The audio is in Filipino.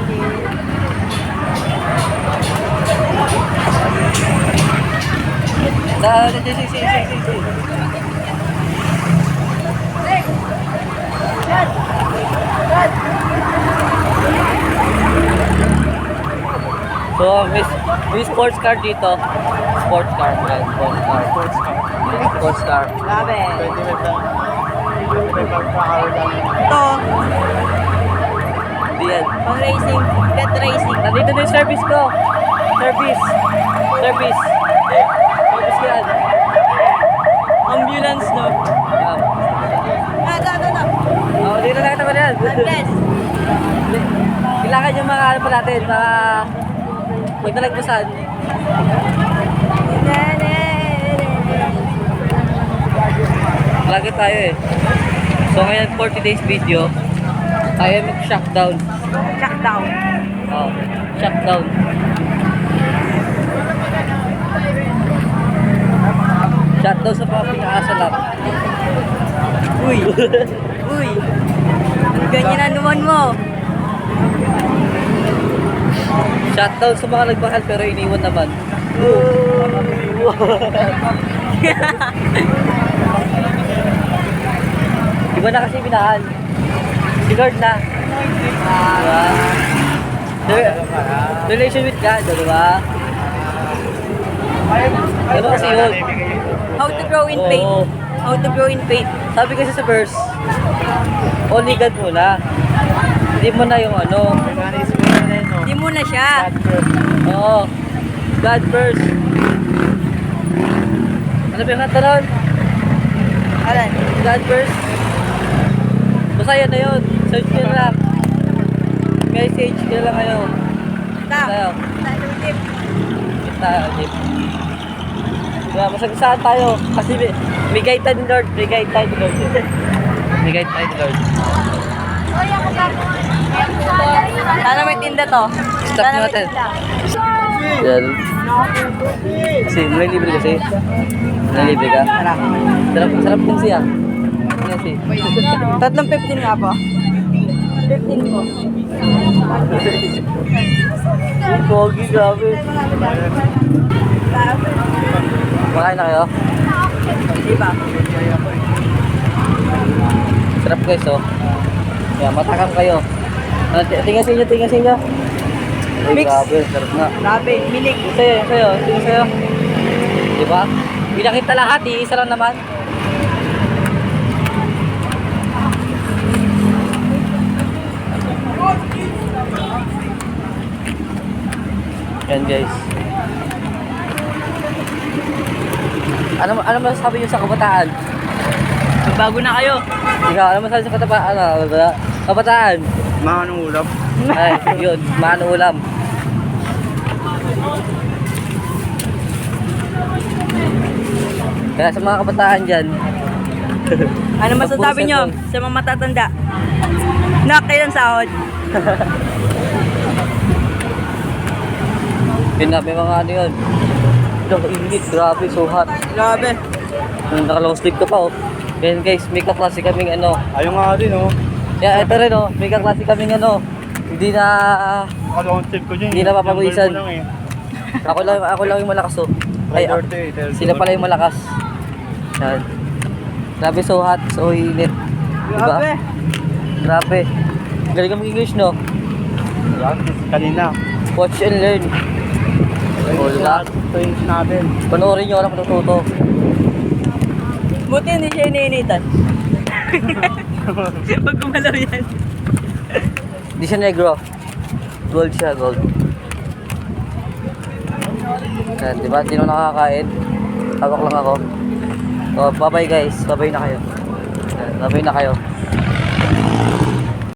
So, may sports car dito. Sports car. Sports car. Grabe. 25 lang. 25 per hour lang. Ito, Hindi yan. pang racing, pet racing. Nandito na yung service ko. Service yan. Ambulance, no? Ito. Oh, dito na kita ko yan. Unless, Kailangan yung mga ano pa natin, mga huwag na nagpasan. Lagi tayo eh. So ngayon 40 days video, tayo mag-shockdown. checkdown. Oh, shockdown. Shutdown sa mga pinakasalap. Uy. Ang ganyan na naman mo. Shutdown sa mga nagmahal pero iniwan naman. Iba na kasi minahal. Si Lord na. Relation with God, di ba? Ano kasi yun? How to grow in faith. Oo. How to grow in faith. Sabi kasi sa verse, only God muna. Hindi mo na yung ano. Hindi mo na siya. Oo. God first. Ano ba yung kanta nun? Alan. God first. Basta yan na yun. Search nyo na lang. Message nyo lang ngayon. Tayo. Tayo. Kaya masagasaan tayo. Kasi may guide tayo ni Lord. May guide tayo ni Lord. Sana may tinda to. Stop Sana may natin. tinda. Yan. Kasi nalilibre kasi. Nalilibre ka. Sarap din siya. Kasi. Tatlong 15 nga po. 15 po. Pogi, grabe. Makain na kayo? Di ba? Sarap guys, oh. Kaya matakam kayo. Tingnan sa inyo. Ay, Mix. grabe, sarap nga. Grabe, milig. Sa'yo. Tingnan sa'yo. Diba? Pinakita lahat, isa lang naman. Yan guys. Ano masasabi niyo sa kabataan? Bago na kayo. Ikaw, ano masasabi sa kabataan? Mga ulam. Ay, yun, maano ulam. Kaya sa mga kabataan dyan, Ano masasabi nyo sa mga matatanda? Nak, kailan sahod? may mga ano yun. Ang init, grabe, so hot. Grabe. Naka-long sleeve ka pa, oh. Yan guys, may kaklase kaming ano. Ayaw nga din, oh. Yeah, ito rin, oh. May kaklase kaming ano. Hindi na... Long tip ko dyan. Hindi na papawisan. Yung lang, Ako lang yung malakas, oh. Ay, 30, sila pala yung malakas. Yan. Grabe, so hot, so init. Diba? Grabe. Grabe. Galing kami English, no? Yan, kanina. Watch and learn. Oh, diba? Trains natin. Panoorin nyo, alam matututo. Buti hindi siya iniinitan. Pag gumalaw yan. Hindi siya negro. Gold siya, gold. Yan, diba? Hindi na nakakain. Hawak lang ako. So, bye-bye guys. Bye-bye na kayo. Yan, bye-bye na kayo.